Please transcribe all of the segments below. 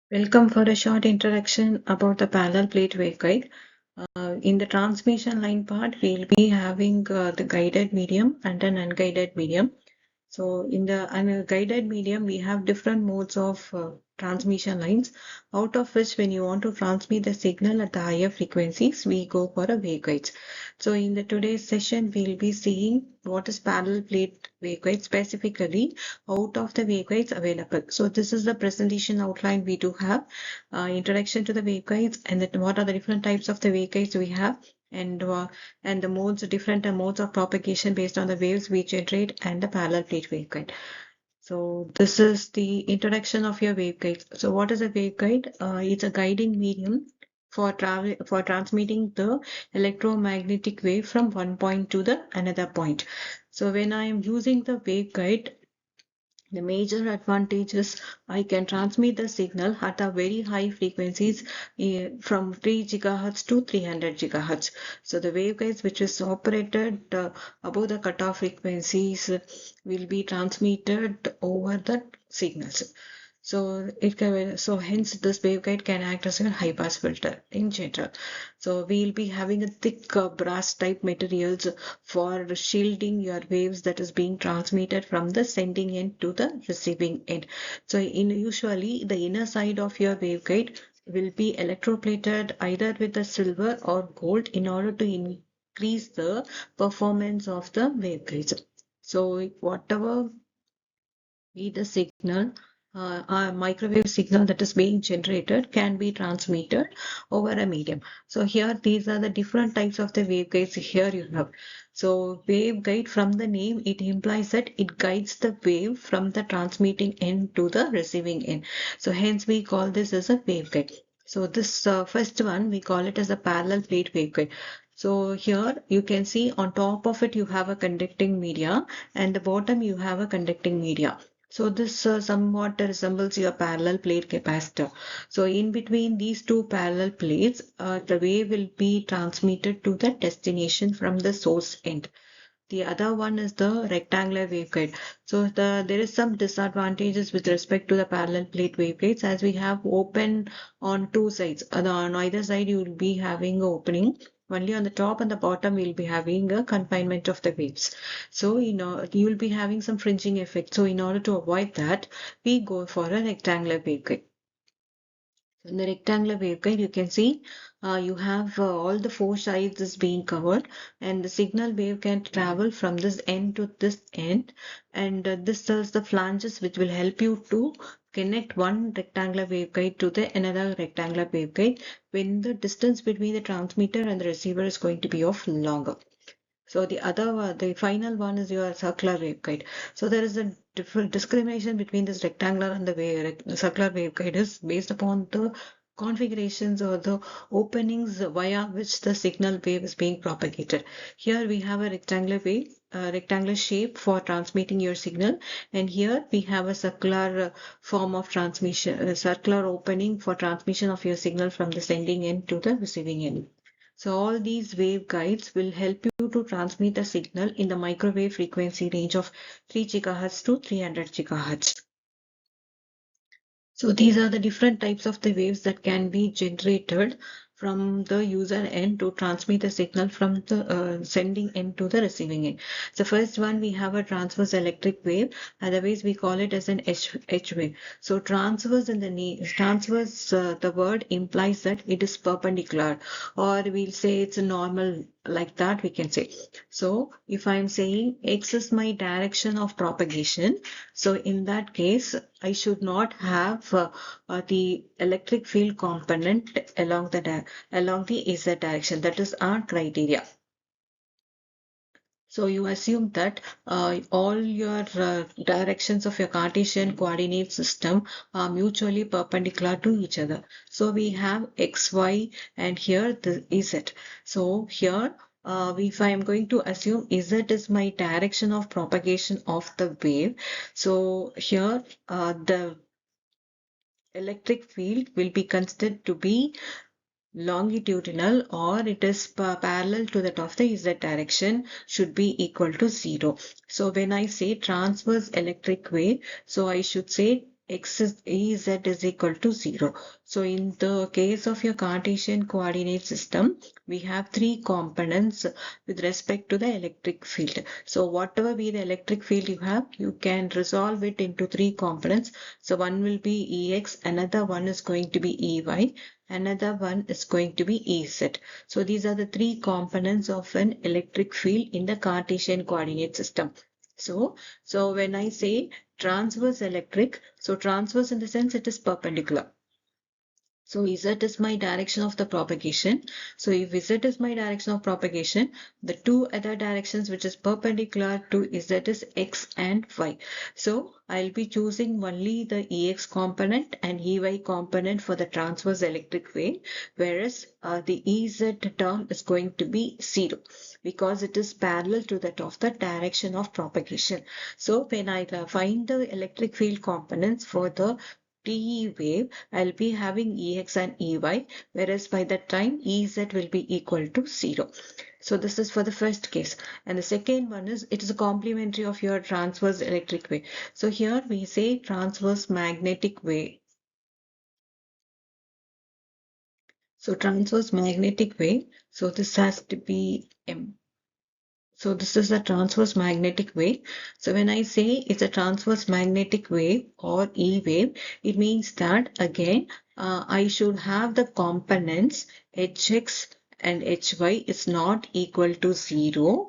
Welcome for a short introduction about the parallel plate waveguide. In the transmission line part, we'll be having the guided medium and an unguided medium. So in the unguided medium, we have different modes of transmission lines, out of which when you want to transmit the signal at the higher frequencies, we go for a waveguides. So in the today's session, we'll be seeing what is parallel plate waveguide specifically out of the waveguides available. So this is the presentation outline we do have, introduction to the waveguides and then what are the different types of the waveguides we have and the modes, different modes of propagation based on the waves we generate and the parallel plate waveguide. So this is the introduction of your waveguide. So what is a waveguide? It's a guiding medium for transmitting the electromagnetic wave from one point to the another point. So when I am using the waveguide, the major advantage is I can transmit the signal at a very high frequencies from 3 gigahertz to 300 gigahertz. So the waveguides which is operated above the cutoff frequencies will be transmitted over the signals. So hence this waveguide can act as a high pass filter in general. So we'll be having a thick brass type materials for shielding your waves that is being transmitted from the sending end to the receiving end. So usually the inner side of your waveguide will be electroplated either with the silver or gold in order to increase the performance of the waveguides. So whatever be the signal, a microwave signal that is being generated can be transmitted over a medium. So here these are the different types of the waveguides here you have. So waveguide, from the name it implies that it guides the wave from the transmitting end to the receiving end. So hence we call this as a waveguide. So this first one we call it as a parallel plate waveguide. So here you can see on top of it you have a conducting media and the bottom you have a conducting media. So this somewhat resembles your parallel plate capacitor. So in between these two parallel plates, the wave will be transmitted to the destination from the source end. The other one is the rectangular waveguide. So there is some disadvantages with respect to the parallel plate waveguides as we have open on two sides. On either side you will be having an opening. Only on the top and the bottom we'll be having a confinement of the waves. So you will be having some fringing effect. So in order to avoid that, we go for a rectangular waveguide. In the rectangular waveguide, you can see you have all the four sides is being covered, and the signal wave can travel from this end to this end, and this is the flanges which will help you to connect one rectangular waveguide to the another rectangular waveguide when the distance between the transmitter and the receiver is going to be of longer. So the final one is your circular waveguide. So there is a different discrimination between this rectangular and the circular waveguide is based upon the configurations or the openings via which the signal wave is being propagated. Here we have a rectangular shape for transmitting your signal, and here we have a circular form of transmission, circular opening for transmission of your signal from the sending end to the receiving end. So all these waveguides will help you to transmit a signal in the microwave frequency range of 3 gigahertz to 300 gigahertz. So these are the different types of the waves that can be generated from the user end to transmit the signal from the sending end to the receiving end. The first one we have a transverse electric wave, otherwise we call it as an H wave. So transverse the word implies that it is perpendicular, or we'll say it's a normal, like that we can say. So if I'm saying X is my direction of propagation, so in that case I should not have the electric field component along the Z direction. That is our criteria. So you assume that all your directions of your Cartesian coordinate system are mutually perpendicular to each other. So we have X, Y, and here the Z. So here if I am going to assume Z is my direction of propagation of the wave, so here the electric field will be considered to be longitudinal, or it is parallel to that of the Z direction, should be equal to 0. So when I say transverse electric wave, so I should say Ez is equal to 0. So in the case of your Cartesian coordinate system, we have three components with respect to the electric field. So whatever be the electric field you have, you can resolve it into three components. So one will be Ex, another one is going to be Ey, another one is going to be Ez. So these are the three components of an electric field in the Cartesian coordinate system. So when I say transverse electric, so transverse in the sense it is perpendicular. So Z is my direction of the propagation. So if Z is my direction of propagation, the two other directions which is perpendicular to Z is X and Y. So I'll be choosing only the Ex component and Ey component for the transverse electric wave, whereas the Ez term is going to be 0 because it is parallel to that of the direction of propagation. So when I find the electric field components for the TE wave, I'll be having Ex and Ey, whereas by that time Ez will be equal to 0. So this is for the first case. And the second one is, it is a complementary of your transverse electric wave. So here we say transverse magnetic wave. So transverse magnetic wave. So this has to be M. So this is a transverse magnetic wave. So when I say it's a transverse magnetic wave or E wave, it means that again, I should have the components Hx and Hy is not equal to 0.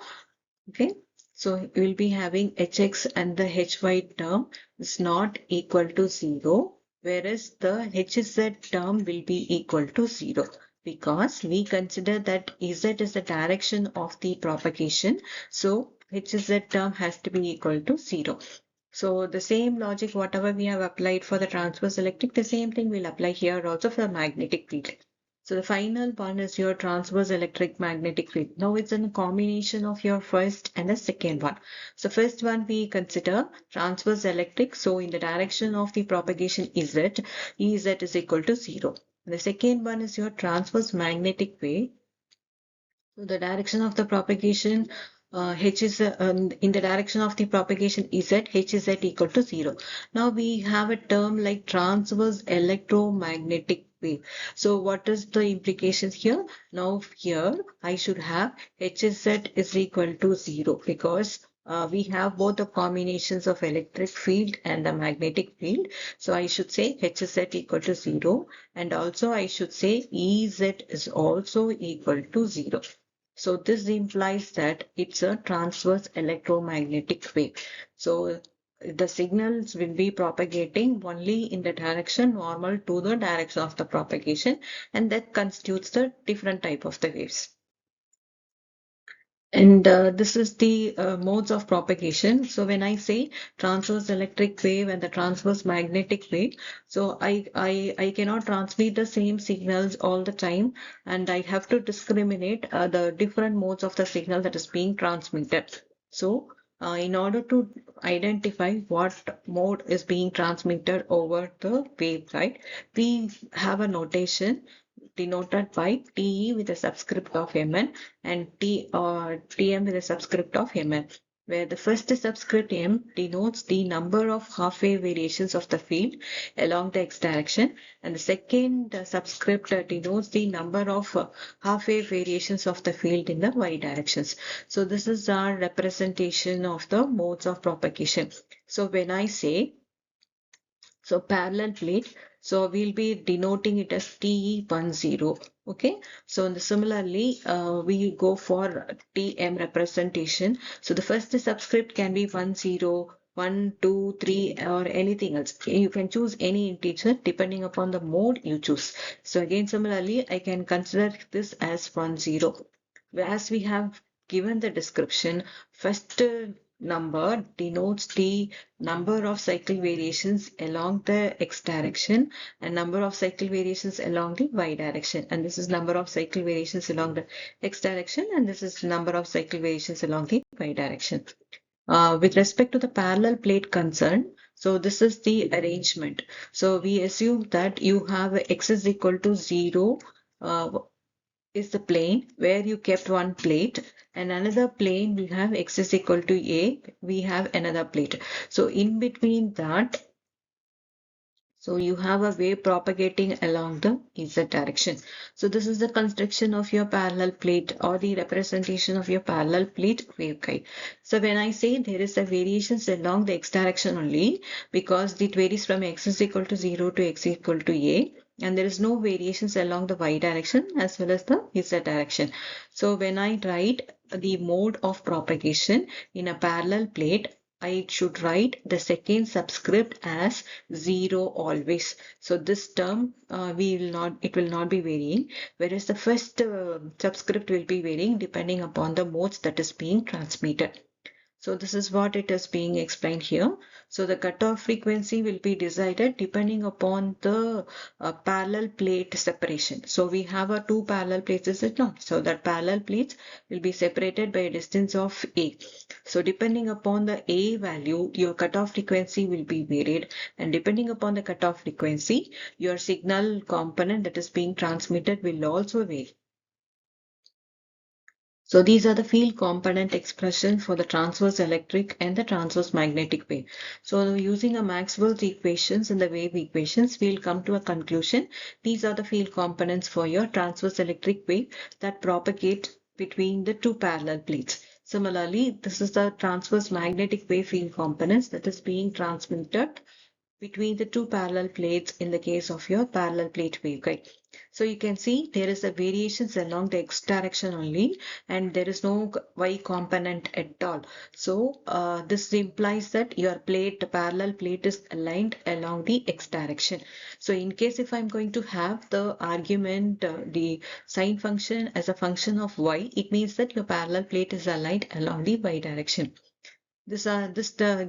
Okay. So we will be having Hx and the Hy term is not equal to 0, whereas the Hz term will be equal to 0 because we consider that Z is the direction of the propagation. So Hz term has to be equal to 0. So the same logic, whatever we have applied for the transverse electric, the same thing will apply here also for the magnetic field. So the final one is your transverse electric magnetic field. Now it's a combination of your first and the second one. So first one we consider transverse electric. So in the direction of the propagation Ez is equal to 0. The second one is your transverse magnetic wave. So the direction of the propagation H is in the direction of the propagation Z, H is at equal to 0. Now we have a term like transverse electromagnetic wave. So what is the implications here? Now here I should have Hz is equal to 0 because we have both the combinations of electric field and the magnetic field. So I should say Hz equal to 0 and also I should say Ez is also equal to 0. So this implies that it's a transverse electromagnetic wave. So the signals will be propagating only in the direction normal to the direction of the propagation, and that constitutes the different type of the waves. And this is the modes of propagation. So when I say transverse electric wave and the transverse magnetic wave, so I cannot transmit the same signals all the time, and I have to discriminate the different modes of the signal that is being transmitted. So in order to identify what mode is being transmitted over the waveguide, we have a notation denoted by TE with a subscript of Mn and Tm with a subscript of Mn, where the first subscript M denotes the number of half-wave variations of the field along the x direction, and the second subscript denotes the number of half-wave variations of the field in the y directions. So this is our representation of the modes of propagation. So when I say so parallel plate, so we'll be denoting it as TE10. Okay. So similarly, we go for TM representation. So the first subscript can be 10, 1, 2, 3, or anything else. You can choose any integer depending upon the mode you choose. So again, similarly, I can consider this as 10. As we have given the description, first number denotes the number of cycle variations along the x direction and number of cycle variations along the y direction, and this is number of cycle variations along the x direction and this is number of cycle variations along the y direction. With respect to the parallel plate concern, so this is the arrangement. So we assume that you have x is equal to 0 is the plane where you kept one plate, and another plane we have x is equal to a, we have another plate. So in between that So you have a wave propagating along the Z direction. So this is the construction of your parallel plate or the representation of your parallel plate waveguide. So when I say there is a variations along the X direction only, because it varies from X is equal to 0 to X equal to A, and there is no variations along the Y direction as well as the Z direction. So when I write the mode of propagation in a parallel plate, I should write the second subscript as 0 always. So this term it will not be varying, whereas the first subscript will be varying depending upon the modes that is being transmitted. So this is what it is being explained here. So the cutoff frequency will be decided depending upon the parallel plate separation. So we have a two parallel plates, is it not? So that parallel plates will be separated by a distance of A. So depending upon the A value, your cutoff frequency will be varied, and depending upon the cutoff frequency, your signal component that is being transmitted will also vary. So these are the field component expression for the transverse electric and the transverse magnetic wave. So using a Maxwell's equations and the wave equations, we'll come to a conclusion. These are the field components for your transverse electric wave that propagate between the two parallel plates. Similarly, this is the transverse magnetic wave field components that is being transmitted between the two parallel plates in the case of your parallel plate waveguide. So you can see there is a variations along the X direction only, and there is no Y component at all. So this implies that your parallel plate is aligned along the X direction. So in case if I'm going to have the argument, the sine function as a function of Y, it means that your parallel plate is aligned along the Y direction. This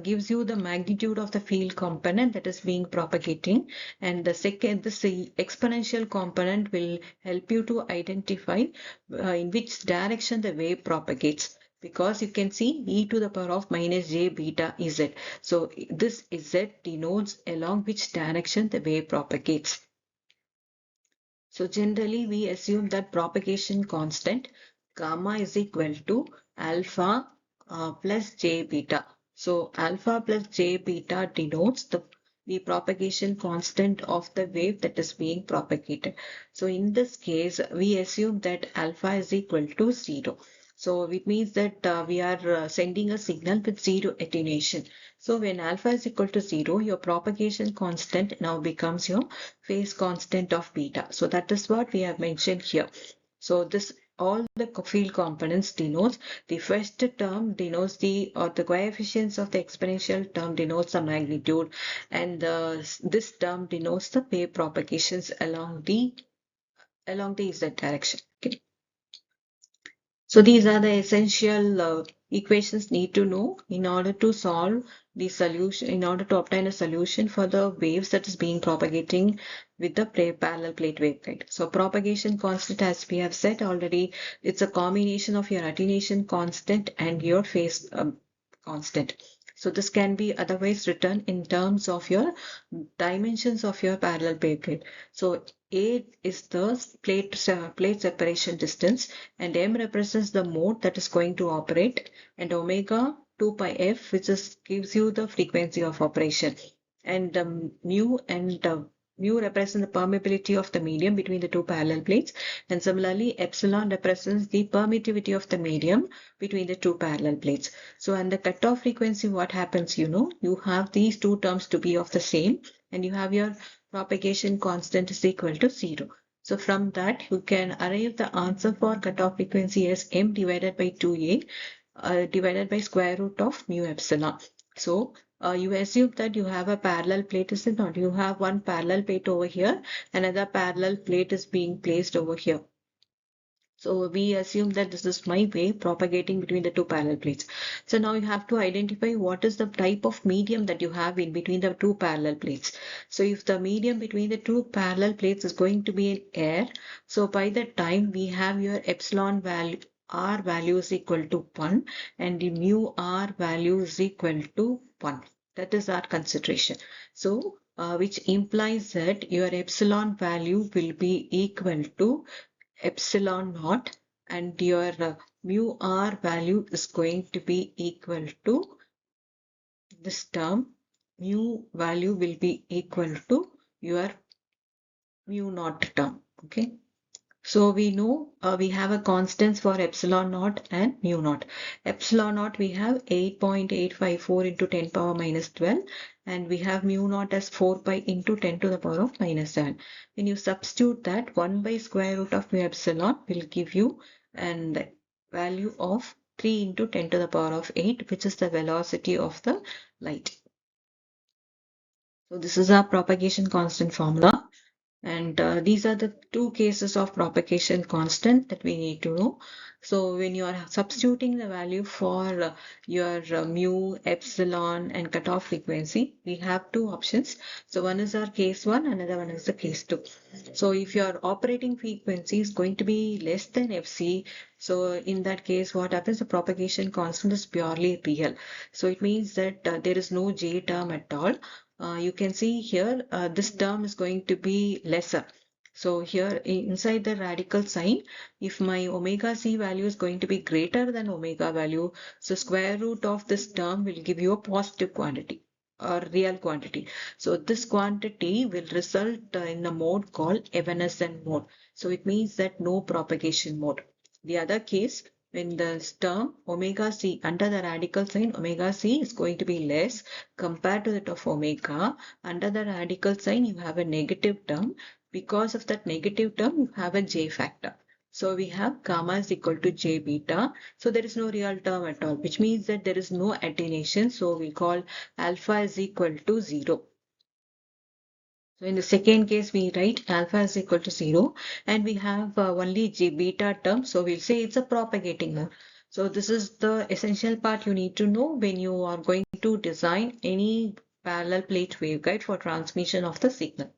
gives you the magnitude of the field component that is being propagating, and this exponential component will help you to identify in which direction the wave propagates, because you can see e to the power of minus j beta z. So this z denotes along which direction the wave propagates. So generally we assume that propagation constant gamma is equal to alpha plus j beta. So alpha plus j beta denotes the propagation constant of the wave that is being propagated. So in this case, we assume that alpha is equal to 0. So it means that we are sending a signal with zero attenuation. So when alpha is equal to 0, your propagation constant now becomes your phase constant of beta. So that is what we have mentioned here. So this all the field components denotes the first term denotes the coefficients of the exponential term denotes the magnitude, and this term denotes the wave propagations along the z direction. Okay. So these are the essential equations need to know in order to solve the solution, in order to obtain a solution for the waves that is being propagating with the parallel plate waveguide. So propagation constant, as we have said already, it's a combination of your attenuation constant and your phase constant. So this can be otherwise written in terms of your dimensions of your parallel plate. So A is the plate separation distance, and M represents the mode that is going to operate, and omega 2 pi f, which gives you the frequency of operation, and mu represents the permeability of the medium between the two parallel plates, and similarly epsilon represents the permittivity of the medium between the two parallel plates. So and the cutoff frequency, what happens, you have these two terms to be of the same, and you have your propagation constant is equal to 0. So from that you can arrive the answer for cutoff frequency as m divided by 2a divided by square root of mu epsilon. So you assume that you have a parallel plate, is it not? You have one parallel plate over here, another parallel plate is being placed over here. So we assume that this is my wave propagating between the two parallel plates. So now you have to identify what is the type of medium that you have in between the two parallel plates. So if the medium between the two parallel plates is going to be in air, so by the time we have your epsilon value, r value is equal to 1, and the mu r value is equal to 1. That is our consideration. So which implies that your epsilon value will be equal to epsilon naught, and your mu r value is going to be equal to this term. Mu value will be equal to your mu naught term. Okay. So we know we have a constants for epsilon naught and mu naught. Epsilon naught we have 8.854 into 10 power minus 12, and we have mu naught as 4 pi into 10 to the power of minus 7. When you substitute that, 1 by square root of mu epsilon will give you an value of 3 into 10 to the power of 8, which is the velocity of the light. So this is our propagation constant formula. And these are the two cases of propagation constant that we need to know. So when you are substituting the value for your mu, epsilon, and cutoff frequency, we have two options. So one is our case one, another one is the case two. So if your operating frequency is going to be less than fc, so in that case, what happens? The propagation constant is purely real. So it means that there is no j term at all. You can see here this term is going to be lesser. So here inside the radical sign, if my omega c value is going to be greater than omega value, so square root of this term will give you a positive quantity or real quantity. So this quantity will result in a mode called evanescent mode. So it means that no propagation mode. The other case, when the term omega c under the radical sign omega c is going to be less compared to that of omega, under the radical sign you have a negative term. Because of that negative term, you have a j factor. So we have gamma is equal to j beta. So there is no real term at all, which means that there is no attenuation. So we call alpha is equal to 0. So in the second case, we write alpha is equal to 0, and we have only j beta term. So we'll say it's a propagating mode. So this is the essential part you need to know when you are going to design any parallel plate waveguide for transmission of the signal.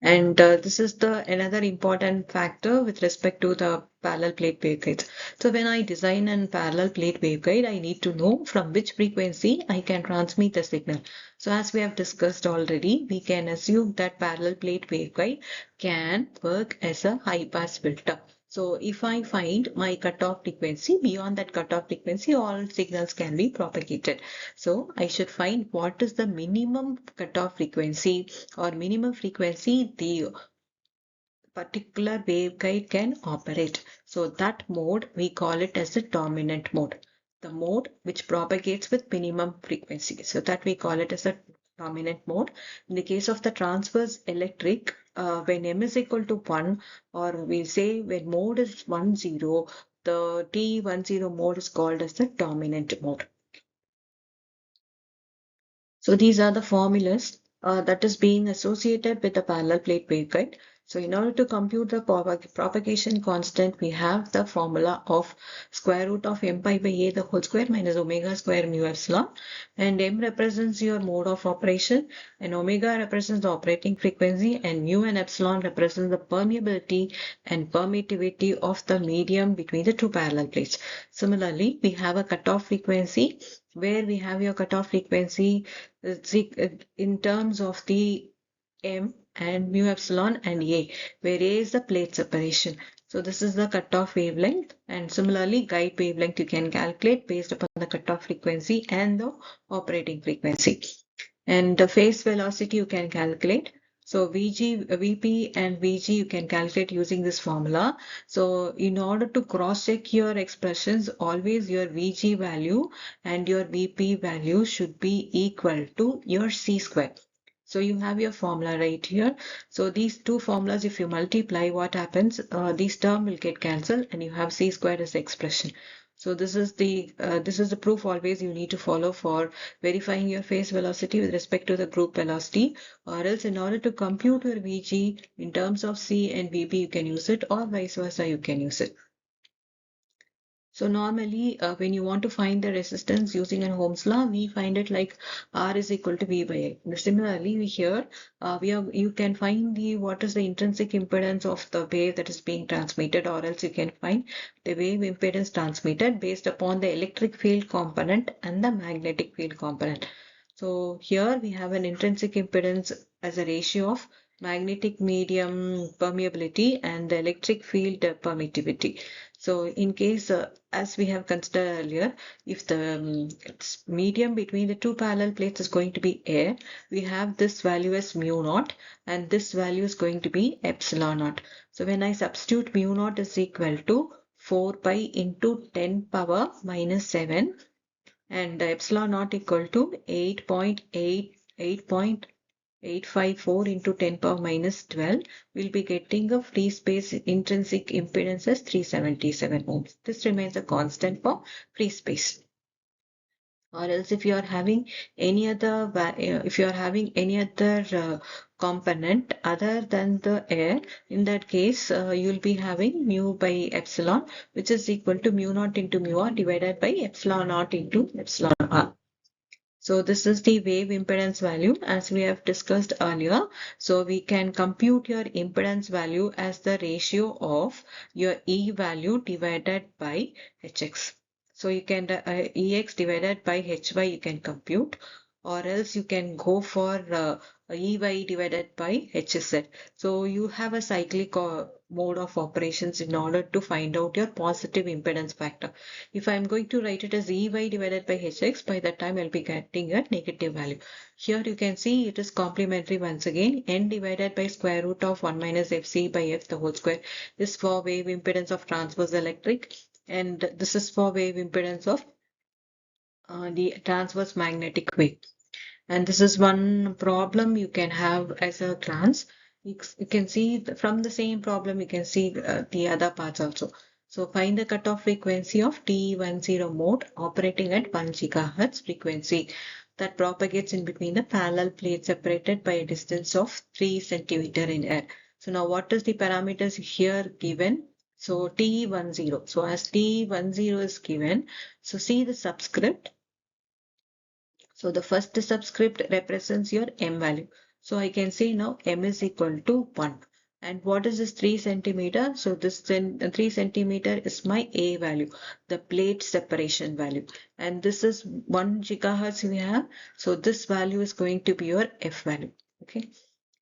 And this is the another important factor with respect to the parallel plate waveguides. So when I design a parallel plate waveguide, I need to know from which frequency I can transmit the signal. So as we have discussed already, we can assume that parallel plate waveguide can work as a high pass filter. So if I find my cutoff frequency, beyond that cutoff frequency, all signals can be propagated. So I should find what is the minimum cutoff frequency or minimum frequency the particular waveguide can operate. So that mode, we call it as the dominant mode. The mode which propagates with minimum frequency. So that we call it as a dominant mode. In the case of the transverse electric, when m is equal to 1, or we'll say when mode is 1, 0, the T10 mode is called as the dominant mode. So these are the formulas that is being associated with the parallel plate waveguide. So in order to compute the propagation constant, we have the formula of square root of m pi by a the whole square minus omega square mu epsilon. And m represents your mode of operation, and omega represents the operating frequency, and mu and epsilon represents the permeability and permittivity of the medium between the two parallel plates. Similarly, we have a cutoff frequency where we have your cutoff frequency in terms of the m and mu epsilon and a, where a is the plate separation. So this is the cutoff wavelength, and similarly guide wavelength you can calculate based upon the cutoff frequency and the operating frequency. And the phase velocity you can calculate. So VP and VG you can calculate using this formula. So in order to cross check your expressions, always your VG value and your VP value should be equal to your C square. So you have your formula right here. So these two formulas, if you multiply, what happens? These term will get cancelled and you have C squared as the expression. So this is the proof always you need to follow for verifying your phase velocity with respect to the group velocity, or else in order to compute your VG in terms of C and VP you can use it, or vice versa you can use it. So normally when you want to find the resistance using an Ohm's law, we find it like R is equal to V by I. Similarly, here you can find what is the intrinsic impedance of the wave that is being transmitted, or else you can find the wave impedance transmitted based upon the electric field component and the magnetic field component. So here we have an intrinsic impedance as a ratio of magnetic medium permeability and the electric field permittivity. So in case, as we have considered earlier, if the medium between the two parallel plates is going to be air, we have this value as mu naught and this value is going to be epsilon naught. So when I substitute mu naught is equal to 4 pi into 10 power minus 7 and epsilon naught equal to 8.854 into 10 power minus 12, we'll be getting a free space intrinsic impedance as 377 ohms. This remains a constant for free space. Or else if you are having any other component other than the air, in that case you'll be having mu by epsilon, which is equal to mu naught into mu r divided by epsilon naught into epsilon r. So this is the wave impedance value as we have discussed earlier. So we can compute your impedance value as the ratio of your E value divided by Hx. So you can Ex divided by Hy you can compute, or else you can go for Ey divided by Hz. So you have a cyclic mode of operations in order to find out your positive impedance factor. If I'm going to write it as Ey divided by Hx, by that time I'll be getting a negative value. Here you can see it is complementary once again. N divided by square root of 1 minus Fc by F the whole square is for wave impedance of transverse electric, and this is for wave impedance of the transverse magnetic wave. And this is one problem you can have as a glance. You can see from the same problem, you can see the other parts also. So find the cutoff frequency of TE10 mode operating at 1 GHz frequency that propagates in between the parallel plates separated by a distance of 3 centimeter in air. So now what is the parameters here given? So TE10. So as TE10 is given, so see the subscript. So the first subscript represents your m value. So I can say now m is equal to 1. And what is this 3 centimeter? So this 3 centimeter is my A value, the plate separation value. And this is 1 gigahertz we have. So this value is going to be your F value. Okay.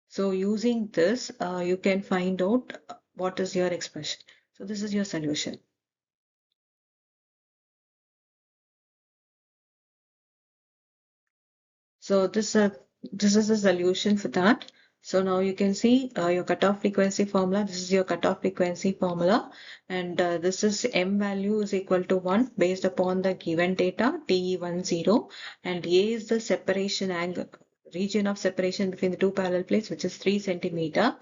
So using this, you can find out what is your expression. So this is your solution. So this is a solution for that. So now you can see your cutoff frequency formula. This is your cutoff frequency formula, and this is m value is equal to 1 based upon the given data TE10, and A is the separation angle region of separation between the two parallel plates, which is 3 centimeter.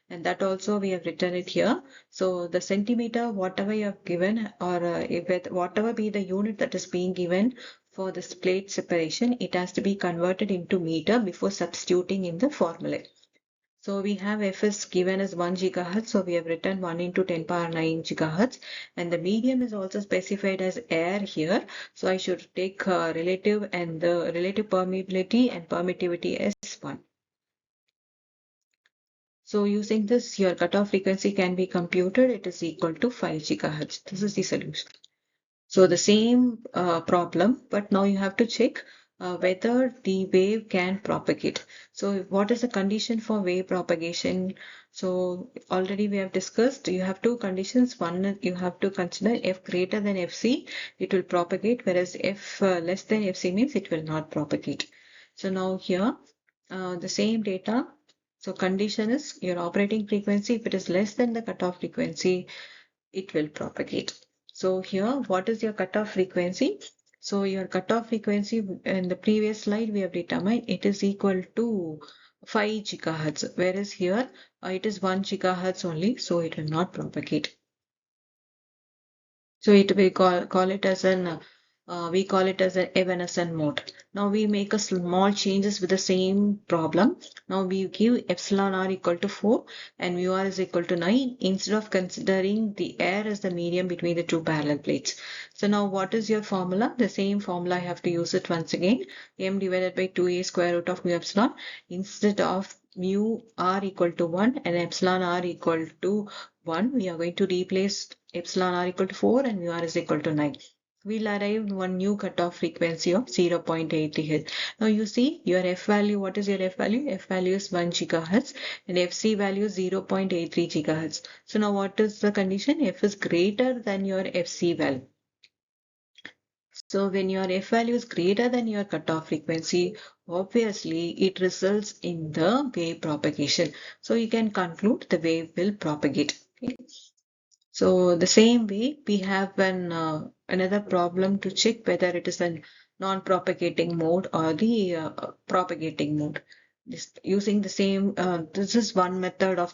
And that also we have written it here. So the centimeter, whatever you have given, or if it, whatever be the unit that is being given for this plate separation, it has to be converted into meter before substituting in the formula. So we have F is given as 1 gigahertz. So we have written 1 into 10 power 9 gigahertz. And the medium is also specified as air here. So I should take relative and the relative permeability and permittivity as 1. So using this, your cutoff frequency can be computed. It is equal to 5 gigahertz. This is the solution. So the same problem, but now you have to check whether the wave can propagate. So what is the condition for wave propagation? So already we have discussed, you have two conditions. One, you have to consider F greater than Fc, it will propagate, whereas F less than Fc means it will not propagate. So now here, the same data. So condition is your operating frequency. If it is less than the cutoff frequency, it will propagate. So here, what is your cutoff frequency? So your cutoff frequency in the previous slide we have determined it is equal to 5 gigahertz, whereas here it is 1 gigahertz only, so it will not propagate. So it we call it as an we call it as an evanescent mode. Now we make a small changes with the same problem. Now we give epsilon r equal to 4 and mu r is equal to 9 instead of considering the air as the medium between the two parallel plates. So now what is your formula? The same formula I have to use it once again. M divided by 2a square root of mu epsilon instead of mu r equal to 1 and epsilon r equal to 1, we are going to replace epsilon r equal to 4 and mu r is equal to 9. we'll arrive one new cutoff frequency of 0.80 Hz. Now you see your F value, what is your F value? F value is 1 gigahertz and FC value is 0.83 gigahertz. So now what is the condition? F is greater than your FC value. So when your F value is greater than your cutoff frequency, obviously it results in the wave propagation. So you can conclude the wave will propagate. Okay. So the same way we have another problem to check whether it is a non-propagating mode or the propagating mode. Using the same, this is one method of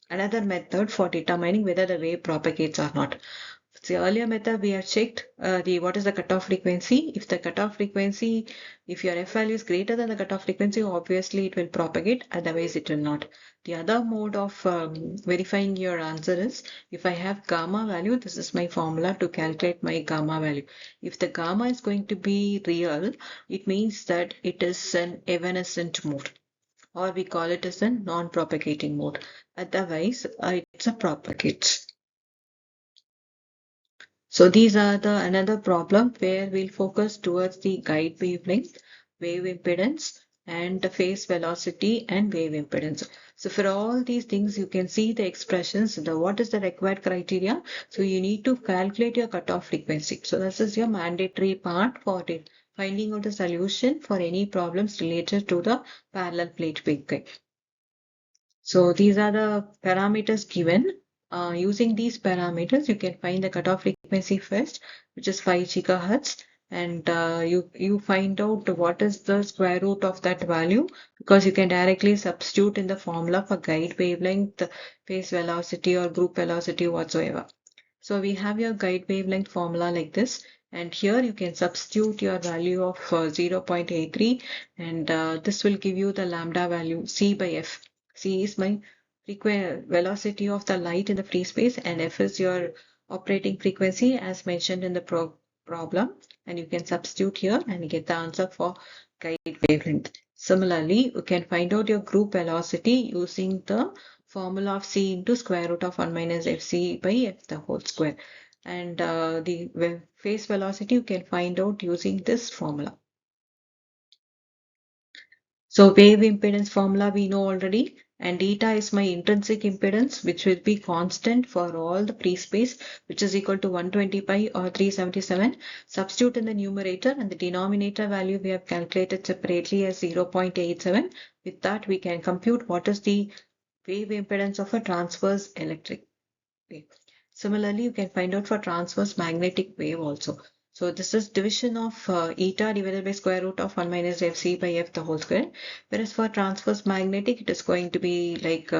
another method for determining whether the wave propagates or not. The earlier method we have checked the what is the cutoff frequency. If the cutoff frequency, if your F value is greater than the cutoff frequency, obviously it will propagate, otherwise it will not. The other mode of verifying your answer is if I have gamma value, this is my formula to calculate my gamma value. If the gamma is going to be real, it means that it is an evanescent mode, or we call it as a non-propagating mode. Otherwise, it's a propagate. So these are the another problem where we'll focus towards the guide wavelength, wave impedance, and the phase velocity and wave impedance. So for all these things, you can see the expressions, what is the required criteria. So you need to calculate your cutoff frequency. So this is your mandatory part for finding out the solution for any problems related to the parallel plate waveguide. So these are the parameters given. Using these parameters, you can find the cutoff frequency first, which is 5 gigahertz, and you find out what is the square root of that value, because you can directly substitute in the formula for guide wavelength, phase velocity, or group velocity whatsoever. So we have your guide wavelength formula like this, and here you can substitute your value of 0.83, and this will give you the lambda value C by F. C is my velocity of the light in the free space, and F is your operating frequency as mentioned in the problem, and you can substitute here and get the answer for guide wavelength. Similarly, you can find out your group velocity using the formula of C into square root of 1 minus Fc by F the whole square. And the phase velocity you can find out using this formula. So wave impedance formula we know already, and eta is my intrinsic impedance, which will be constant for all the free space, which is equal to 120 pi or 377. Substitute in the numerator, and the denominator value we have calculated separately as 0.87. With that, we can compute what is the wave impedance of a transverse electric wave. Similarly, you can find out for transverse magnetic wave also. So this is division of eta divided by square root of 1 minus Fc by F the whole square. Whereas for transverse magnetic, it is going to be like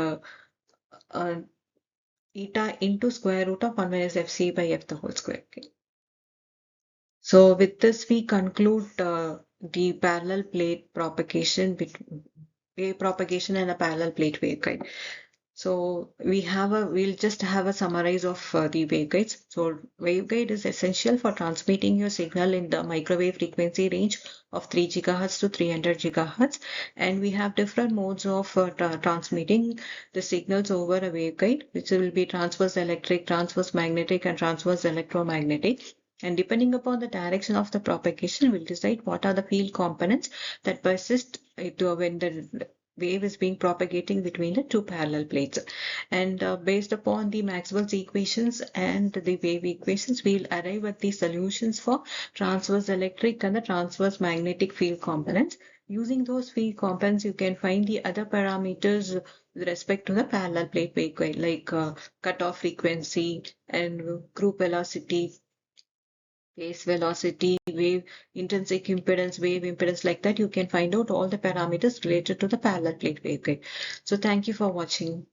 eta into square root of 1 minus Fc by F the whole square. Okay. So with this, we conclude the parallel plate propagation between wave propagation and a parallel plate waveguide. So we'll just have a summarize of the waveguides. So waveguide is essential for transmitting your signal in the microwave frequency range of 3 gigahertz to 300 gigahertz. And we have different modes of transmitting the signals over a waveguide, which will be transverse electric, transverse magnetic, and transverse electromagnetic. And depending upon the direction of the propagation, we'll decide what are the field components that persist when the wave is being propagating between the two parallel plates. And based upon the Maxwell's equations and the wave equations, we'll arrive at the solutions for transverse electric and the transverse magnetic field components. Using those field components, you can find the other parameters with respect to the parallel plate waveguide, like cutoff frequency and group velocity, phase velocity, wave intrinsic impedance, wave impedance, like that. You can find out all the parameters related to the parallel plate waveguide. So thank you for watching.